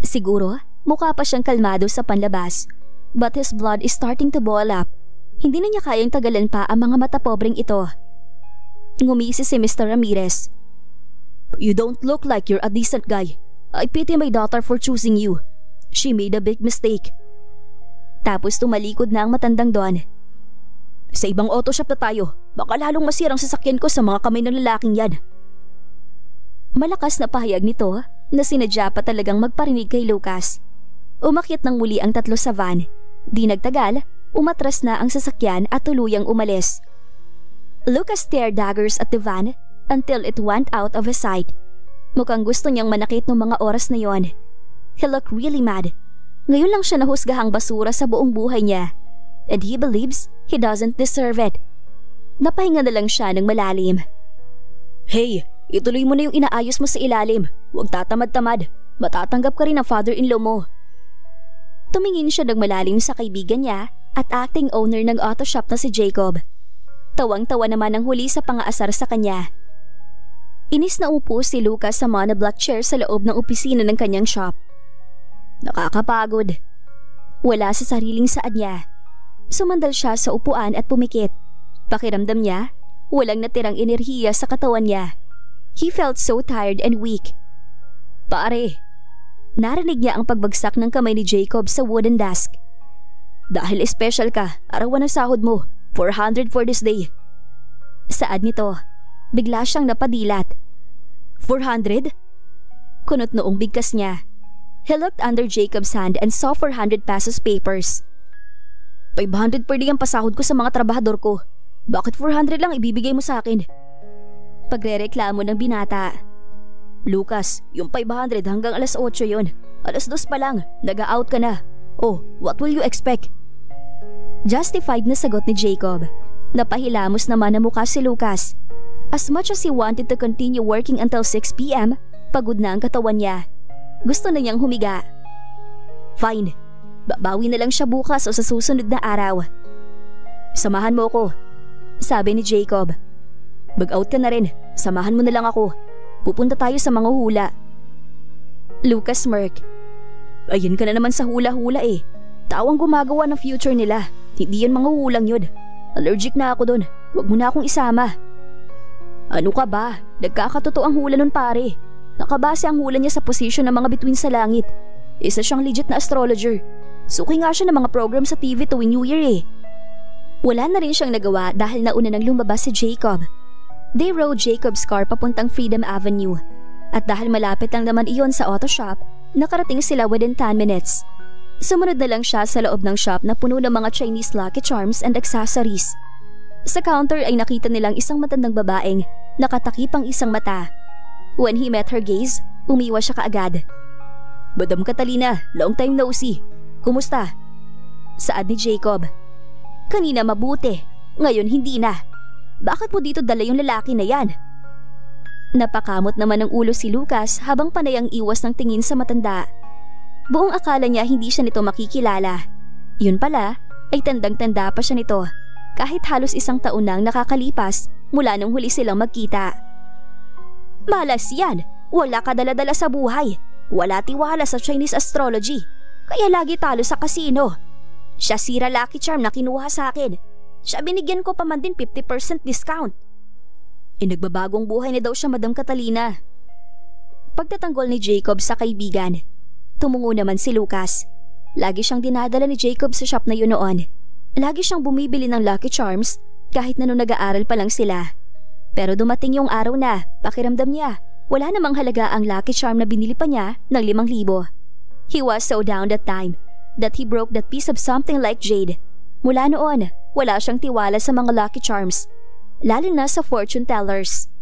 Siguro, mukha pa siyang kalmado sa panlabas. But his blood is starting to boil up. Hindi na niya kayang tagalan pa ang mga mata pobreng ito. Ngumisi si Mr. Ramirez. You don't look like you're a decent guy. I pity my daughter for choosing you. She made a big mistake. Tapos tumalikod na ang matandang Don. Sa ibang auto shop na tayo. Baka lalong masirang sasakyan ko sa mga kamay ng lalaking yan. Malakas na pahayag nito na sinadya pa talagang magparinig kay Lucas. Umakyat ng muli ang tatlo sa van. Di nagtagal, umatras na ang sasakyan at tuluyang umalis. Lucas stared daggers at the van until it went out of his sight. Mukhang gusto niyang manakit ng mga oras na yon. He looked really mad. Ngayon lang siya nahusgahang basura sa buong buhay niya. And he believes he doesn't deserve it. Napahinga na lang siya ng malalim. Hey, ituloy mo na yung inaayos mo sa ilalim. Huwag tatamad-tamad. Matatanggap ka rin ng father-in-law mo. Tumingin siya ng malalim sa kaibigan niya at acting owner ng auto shop na si Jacob. Tawang-tawa naman ang huli sa pang-aasar sa kanya. Inis na upo si Lucas sa monoblock chair sa loob ng opisina ng kanyang shop. Nakakapagod. Wala sa sariling saad niya. Sumandal siya sa upuan at pumikit. Pakiramdam niya, walang natirang enerhiya sa katawan niya. He felt so tired and weak. Pare, narinig niya ang pagbagsak ng kamay ni Jacob sa wooden desk. Dahil special ka, arawan ang sahod mo. 400 for this day. Saad nito, bigla siyang napadilat. 400? Kunot noong bigkas niya. He looked under Jacob's hand and saw 400 pesos papers. 500 per day ang pasahod ko sa mga trabahador ko. Bakit 400 lang ibibigay mo sa akin? Pagrereklamo ng binata. Lucas, yung 500 hanggang alas 8 yon. Alas 2 pa lang, nag-out ka na. Oh, what will you expect? Justified na sagot ni Jacob. Napahilamos naman ang mukha si Lucas. As much as he wanted to continue working until 6 p.m., pagod na ang katawan niya. Gusto na niyang humiga. Fine, babawi na lang siya bukas o sa susunod na araw. Samahan mo ko, sabi ni Jacob. Bag-out ka na rin, samahan mo na lang ako. Pupunta tayo sa mga hula. Lucas smirk. Ayun ka na naman sa hula-hula eh. Tao ang gumagawa ng future nila. Hindi yan mga hulang yun. Allergic na ako dun. Huwag mo na akong isama. Ano ka ba? Nagkakatotoo ang hula nun pare. Nakabase ang hula niya sa posisyon ng mga bituin sa langit. Isa siyang legit na astrologer. Suki nga siya ng mga program sa TV tuwing New Year eh. Wala na rin siyang nagawa dahil nauna nang lumabas si Jacob. They rode Jacob's car papuntang Freedom Avenue. At dahil malapit lang naman iyon sa auto shop, nakarating sila within 10 minutes. Sumunod na lang siya sa loob ng shop na puno ng mga Chinese lucky charms and accessories. Sa counter ay nakita nilang isang matandang babaeng nakatakip ang isang mata. When he met her gaze, umiwas siya kaagad. Madam Catalina, long time no see. Kumusta? Saad ni Jacob. Kanina mabuti, ngayon hindi na. Bakit mo dito dala yung lalaki na yan? Napakamot naman ng ulo si Lucas habang panay ang iwas ng tingin sa matanda. Buong akala niya hindi siya nito makikilala. Yun pala ay tandang-tanda pa siya nito kahit halos 1 taon nang nakakalipas mula nung huli silang magkita. Malas yan! Wala ka dala-dala sa buhay. Wala tiwala sa Chinese astrology. Kaya lagi talo sa kasino. Siya sira lucky charm na kinuha sa akin. Siya binigyan ko pa man din 50% discount. Nagbabagong buhay na daw siya, Madam Catalina. Pagtatanggol ni Jacob sa kaibigan, tumungo naman si Lucas. Lagi siyang dinadala ni Jacob sa shop na yun noon. Lagi siyang bumibili ng lucky charms kahit na nung nag-aaral pa lang sila. Pero dumating yung araw na pakiramdam niya wala namang halaga ang lucky charm na binili pa niya ng 5,000. He was so down that time that he broke that piece of something like jade. Mula noon, wala siyang tiwala sa mga lucky charms, lalo na sa fortune tellers.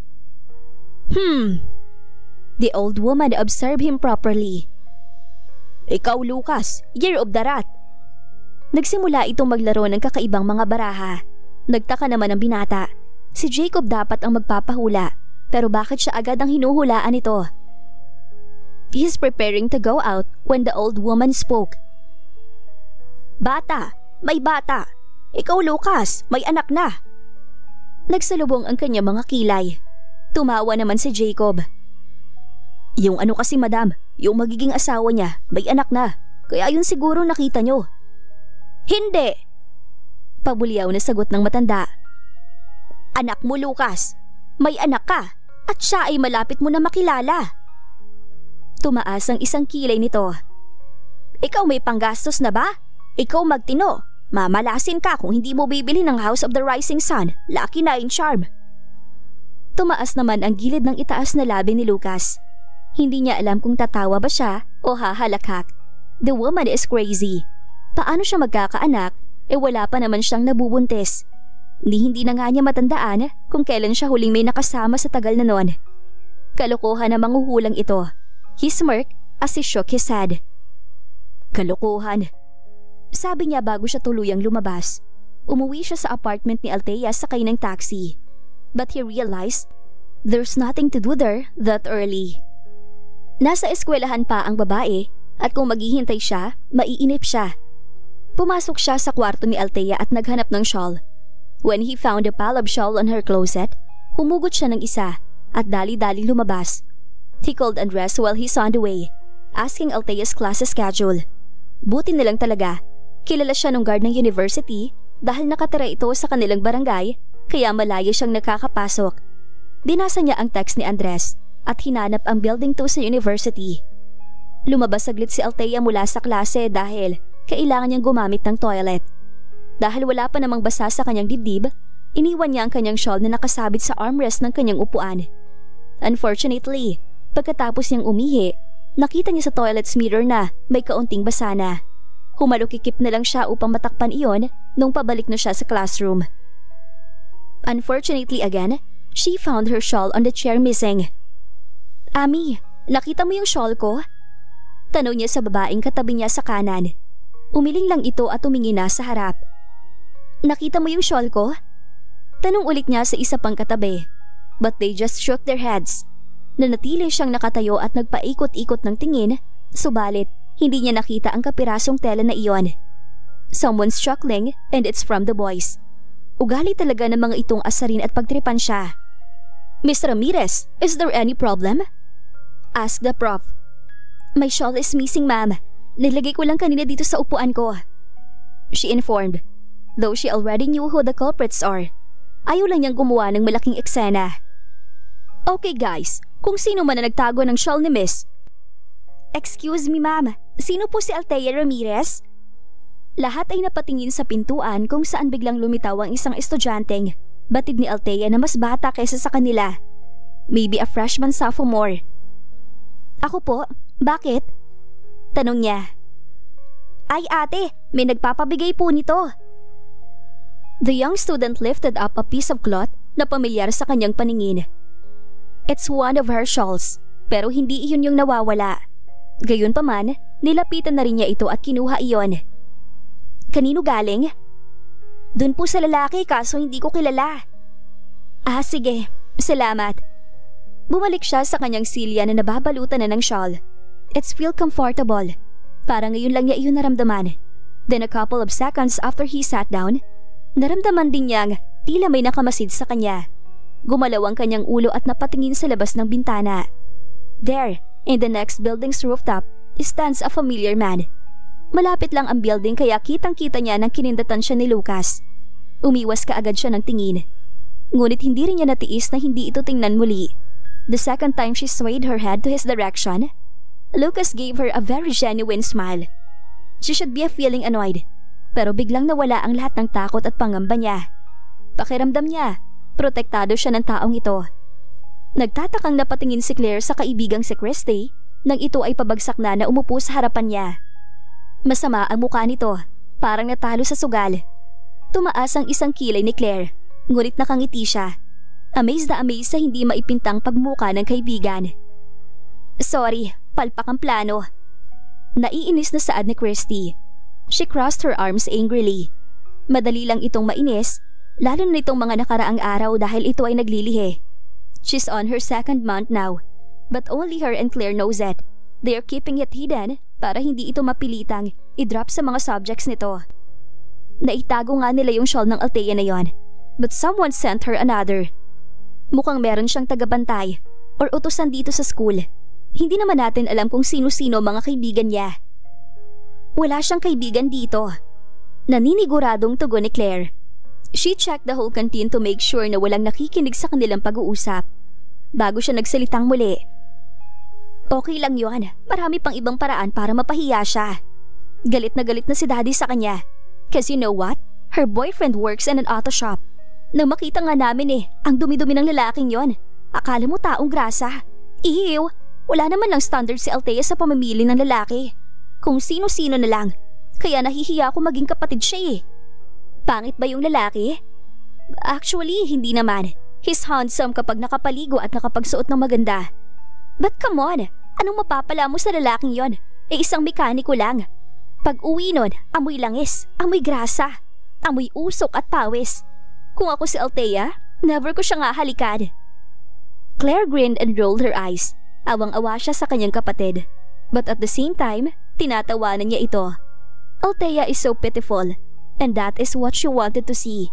The old woman observed him properly. Ikaw, Lucas, year of the rat. Nagsimula itong maglaro ng kakaibang mga baraha. Nagtaka naman ang binata. Si Jacob dapat ang magpapahula, pero bakit siya agad ang hinuhulaan nito? He's preparing to go out when the old woman spoke. Bata! May bata! Ikaw, Lucas, may anak na! Nagsalubong ang kanya mga kilay. Tumawa naman si Jacob. Yung ano kasi madam, Yung magiging asawa niya, may anak na. Kaya yun siguro nakita nyo. Hindi! Pabulyaw na sagot ng matanda. Anak mo, Lucas. May anak ka. At siya ay malapit mo na makilala. Tumaas ang isang kilay nito. Ikaw may panggastos na ba? Ikaw magtino. Mamalasin ka kung hindi mo bibili ng House of the Rising Sun, Lucky Nine Charm. Tumaas naman ang gilid ng itaas na labi ni Lucas. Hindi niya alam kung tatawa ba siya o hahalakak. The woman is crazy. Paano siya magkakaanak? Wala pa naman siyang nabubuntis. Hindi na nga niya matandaan kung kailan siya huling may nakasama sa tagal na noon. Kalokohan na manghuhulang ito. He smirked as he shook his head. Kalokohan. Sabi niya bago siya tuluyang lumabas. Umuwi siya sa apartment ni Althea sakay ng taxi. But he realized there's nothing to do there that early. Nasa eskwelahan pa ang babae at kung maghihintay siya, maiinip siya. Pumasok siya sa kwarto ni Althea at naghanap ng shawl. When he found a pile of shawl on her closet, humugot siya ng isa at dali-dali lumabas. He called Andres while he's on the way, asking Althea's class schedule. Buti na lang talaga, kilala siya ng guard ng university dahil nakatira ito sa kanilang barangay kaya malayo siyang nakakapasok. Binasa niya ang text ni Andres at hinanap ang building 2 sa university. Lumabas saglit si Althea mula sa klase dahil kailangan niyang gumamit ng toilet. Dahil wala pa namang basa sa kanyang dibdib, iniwan niya ang kanyang shawl na nakasabit sa armrest ng kanyang upuan. Unfortunately, pagkatapos niyang umihi, nakita niya sa toilet's mirror na may kaunting basa na. Humalukikip na lang siya upang matakpan iyon nung pabalik na siya sa classroom. Unfortunately again, she found her shawl on the chair missing. Ami, nakita mo yung shawl ko? Tanong niya sa babaeng katabi niya sa kanan. Umiling lang ito at tumingin na sa harap. Nakita mo yung shawl ko? Tanong ulit niya sa isa pang katabi. But they just shook their heads. Nanatili siyang nakatayo at nagpaikot-ikot ng tingin, subalit hindi niya nakita ang kapirasong tela na iyon. Someone's chuckling and it's from the boys. Ugali talaga ng mga itong asarin at pagtripan siya. Miss Ramirez, is there any problem? Asked the prof. My shawl is missing, ma'am. Nilagay ko lang kanina dito sa upuan ko. She informed, though she already knew who the culprits are. Ayaw lang niyang gumawa ng malaking eksena. Okay guys, kung sino man na nagtago ng shawl ni Miss. Excuse me ma'am, sino po si Althea Ramirez? Lahat ay napatingin sa pintuan kung saan biglang lumitaw ang isang estudyanteng, batid ni Althea na mas bata kaysa sa kanila. Maybe a freshman sophomore. Ako po, bakit? Tanong niya. Ay ate, may nagpapabigay po nito. The young student lifted up a piece of cloth na pamilyar sa kanyang paningin. It's one of her shawls, pero hindi iyon yung nawawala. Gayunpaman, nilapitan na rin niya ito at kinuha iyon. Kanino galing? Dun po sa lalaki kaso hindi ko kilala. Ah sige, salamat. Bumalik siya sa kanyang silya na nababalutan na ng shawl. It's feel comfortable. Parang ngayon lang niya iyon naramdaman. Then a couple of seconds after he sat down, naramdaman din niyang tila may nakamasid sa kanya. Gumalaw ang kanyang ulo at napatingin sa labas ng bintana. There, in the next building's rooftop, stands a familiar man. Malapit lang ang building kaya kitang-kita niya nang kinindatan siya ni Lucas. Umiwas kaagad siya ng tingin. Ngunit hindi rin niya natiis na hindi ito tingnan muli. The second time she swayed her head to his direction, Lucas gave her a very genuine smile. She should be feeling annoyed, pero biglang nawala ang lahat ng takot at pangamba niya. Pakiramdam niya, protektado siya ng taong ito. Nagtatakang napatingin si Claire sa kaibigang si Christy nang ito ay pabagsak na umupo sa harapan niya. Masama ang mukha nito, parang natalo sa sugal. Tumaas ang isang kilay ni Claire, ngunit nakangiti siya. Amazed na amazed sa hindi maipintang pagmuka ng kaibigan. Sorry, palpak ang plano. Naiinis na saad ni Christy. She crossed her arms angrily. Madali lang itong mainis, lalo na itong mga nakaraang araw dahil ito ay naglilihi. She's on her second month now, but only her and Claire knows it. They are keeping it hidden para hindi ito mapilitang i-drop sa mga subjects nito. Naitago nga nila yung shawl ng Althea na yon, but someone sent her another. Mukhang meron siyang tagabantay or utusan dito sa school. Hindi naman natin alam kung sino-sino mga kaibigan niya. Wala siyang kaibigan dito. Naniniguradong tugon ni Claire. She checked the whole canteen to make sure na walang nakikinig sa kanilang pag-uusap. Bago siya nagsalitang muli. Okay lang yon. Marami pang ibang paraan para mapahiya siya. Galit na si Daddy sa kanya. Cause you know what? Her boyfriend works in an auto shop. Nang makita nga namin ang dumi-dumi ng lalaking yon. Akala mo taong grasa. Ew! Wala naman lang standard si Althea sa pamimili ng lalaki. Kung sino-sino na lang. Kaya nahihiya ako maging kapatid siya. Pangit ba yung lalaki? Actually, hindi naman. He's handsome kapag nakapaligo at nakapagsuot ng maganda. But come on, anong mapapala mo sa lalaking yon? Isang mekaniko lang. Pag uwi nun, amoy langis, amoy grasa, amoy usok at pawis. Kung ako si Althea, never ko siya nga halikan. Claire grinned and rolled her eyes. Awang-awa siya sa kanyang kapatid. But at the same time, tinatawanan niya ito. Althea is so pitiful, and that is what she wanted to see.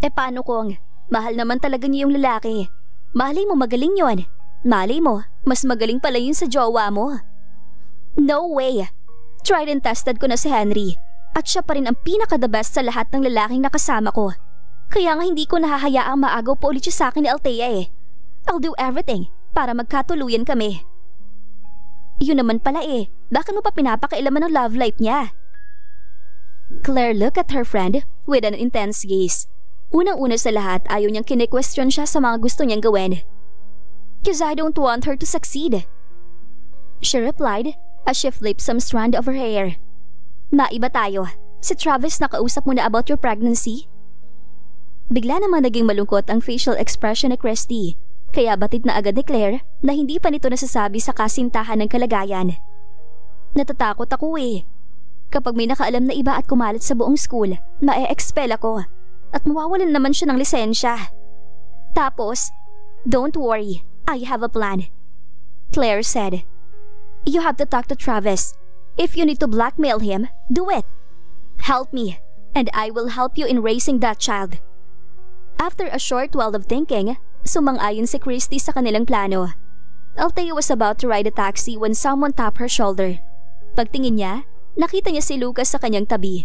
Paano kung mahal naman talaga niya yung lalaki? Malay mo magaling yon. Malay mo, mas magaling pala yun sa jowa mo. No way! Tried and tested ko na si Henry, at siya pa rin ang pinaka-the best sa lahat ng lalaking nakasama ko. Kaya nga hindi ko nahahayaang maagaw pa ulit siya sa akin ni Althea. I'll do everything para magkatuluyan kami. Yun naman pala bakit mo pa pinapakailaman ng love life niya? Claire looked at her friend with an intense gaze. Unang-una sa lahat, ayaw niyang kine-question siya sa mga gusto niyang gawin. Cause I don't want her to succeed. She replied as she flipped some strand of her hair. Maiba tayo. Si Travis nakausap mo na about your pregnancy? Bigla naman naging malungkot ang facial expression ni Christy. Kaya batid na agad ni Claire na hindi pa nito nasasabi sa kasintahan ng kalagayan. Natatakot ako Kapag may nakaalam na iba at kumalat sa buong school, ma-expel ako. At mawawalan naman siya ng lisensya. Tapos, don't worry, I have a plan. Claire said, you have to talk to Travis. If you need to blackmail him, do it. Help me, and I will help you in raising that child. After a short while of thinking, sumang-ayon si Christy sa kanilang plano. Althea was about to ride a taxi when someone tapped her shoulder. Pagtingin niya, nakita niya si Lucas sa kanyang tabi.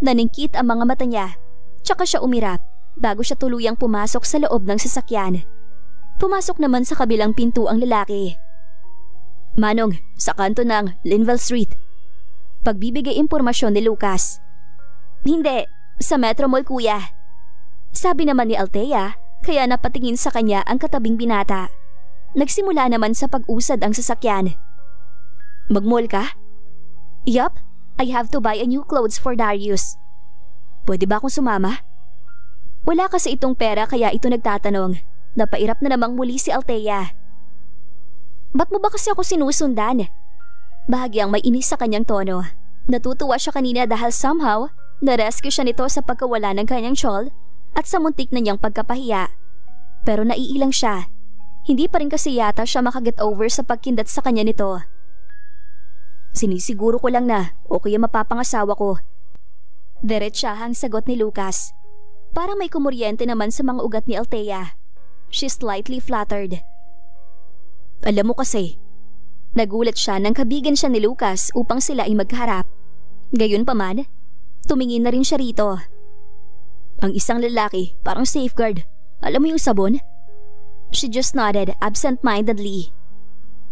Naningkit ang mga mata niya, tsaka siya umirap bago siya tuluyang pumasok sa loob ng sasakyan. Pumasok naman sa kabilang pinto ang lalaki. Manong, sa kanto ng Linville Street. Pagbibigay impormasyon ni Lucas. Hindi, sa Metro Mall kuya. Sabi naman ni Althea, kaya napatingin sa kanya ang katabing binata. Nagsimula naman sa pag-usad ang sasakyan. Mag-mall ka? Yup, I have to buy a new clothes for Darius. Pwede ba akong sumama? Wala kasi itong pera kaya ito nagtatanong. Napairap na namang muli si Althea. Ba't mo ba kasi ako sinusundan? Bahagyang may inis sa kanyang tono. Natutuwa siya kanina dahil somehow, na-rescue siya nito sa pagkawala ng kanyang shawl at sa muntik na niyang pagkapahiya. Pero naiilang siya. Hindi pa rin kasi yata siya makaget over sa pagkindat sa kanya nito. Sinisiguro ko lang na okay ang mapapangasawa ko. Diretsahang sagot ni Lucas. Parang may kumuryente naman sa mga ugat ni Althea. She's slightly flattered. Alam mo kasi, nagulat siya nang kabigan siya ni Lucas upang sila ay magkaharap. Gayunpaman, tumingin na rin siya rito. Ang isang lalaki, parang safeguard. Alam mo yung sabon? She just nodded absent-mindedly.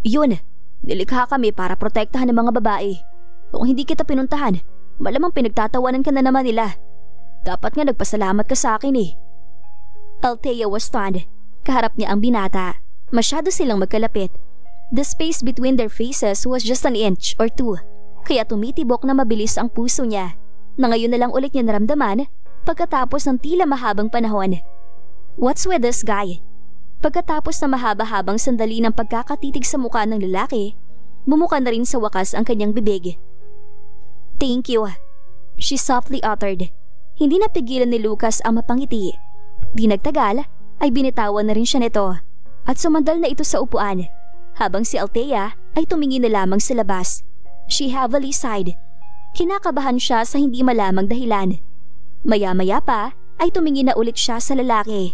Yun, nilikha kami para protektahan ng mga babae. Kung hindi kita pinuntahan, malamang pinagtatawanan ka na naman nila. Dapat nga nagpasalamat ka sa akin Althea was stunned. Kaharap niya ang binata. Masyado silang magkalapit. The space between their faces was just an inch or two. Kaya tumitibok na mabilis ang puso niya, na ngayon na lang ulit niya naramdaman pagkatapos ng tila mahabang panahon. What's with this guy? Pagkatapos na mahaba-habang sandali ng pagkakatitig sa mukha ng lalaki, bumuka na rin sa wakas ang kanyang bibig. Thank you, she softly uttered. Hindi napigilan ni Lucas ang mapangiti. Di nagtagal ay binitawan na rin siya nito at sumandal na ito sa upuan habang si Althea ay tumingin na lamang sa labas. She heavily sighed. Kinakabahan siya sa hindi malamang dahilan. Maya-maya pa ay tumingin na ulit siya sa lalaki.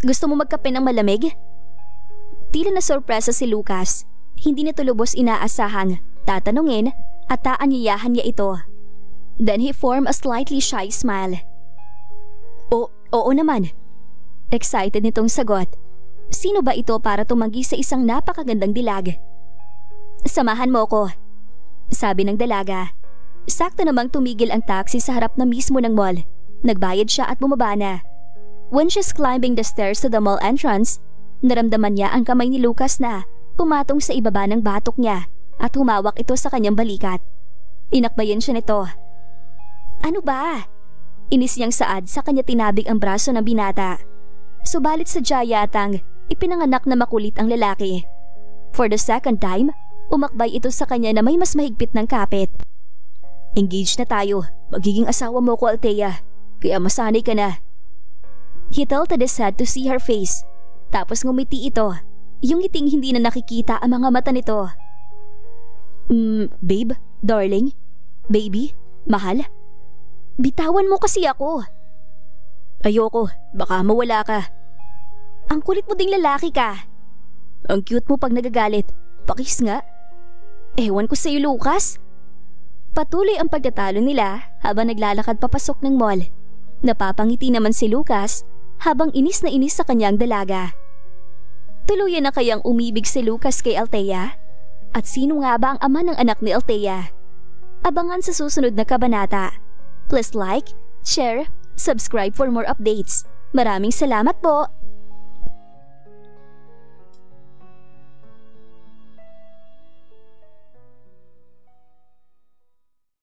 Gusto mo magkape ng malamig? Tila na sorpresa si Lucas. Hindi nito lubos inaasahang tatanungin at taanyayahan niya ito. Then he formed a slightly shy smile. Oo naman. Excited nitong sagot. Sino ba ito para tumanggi sa isang napakagandang dilag? Samahan mo ko, sabi ng dalaga. Sakto namang tumigil ang taxi sa harap na mismo ng mall. Nagbayad siya at bumaba na. When she's climbing the stairs to the mall entrance, naramdaman niya ang kamay ni Lucas na pumatong sa ibaba ng batok niya at humawak ito sa kanyang balikat. Inakbayan siya nito. Ano ba? Inis niyang saad sa kanya tinabig ang braso ng binata. Subalit sa yatang ipinanganak na makulit ang lalaki. For the second time, umakbay ito sa kanya na may mas mahigpit ng kapit. Engaged na tayo. Magiging asawa mo ko, Althea. Kaya masanay ka na. He tilted his head to see her face. Tapos ngumiti ito. Yung ngiting hindi na nakikita ang mga mata nito. Babe? Darling? Baby? Mahal? Bitawan mo kasi ako. Ayoko. Baka mawala ka. Ang kulit mo ding lalaki ka. Ang cute mo pag nagagalit. Pakis nga. Ewan ko sa'yo, Lucas. Patuloy ang pagtatalo nila habang naglalakad papasok ng mall. Napapangiti naman si Lucas habang inis na inis sa kanyang dalaga. Tuluyan na kayang umibig si Lucas kay Althea? At sino nga ba ang ama ng anak ni Althea? Abangan sa susunod na kabanata. Please like, share, subscribe for more updates. Maraming salamat po!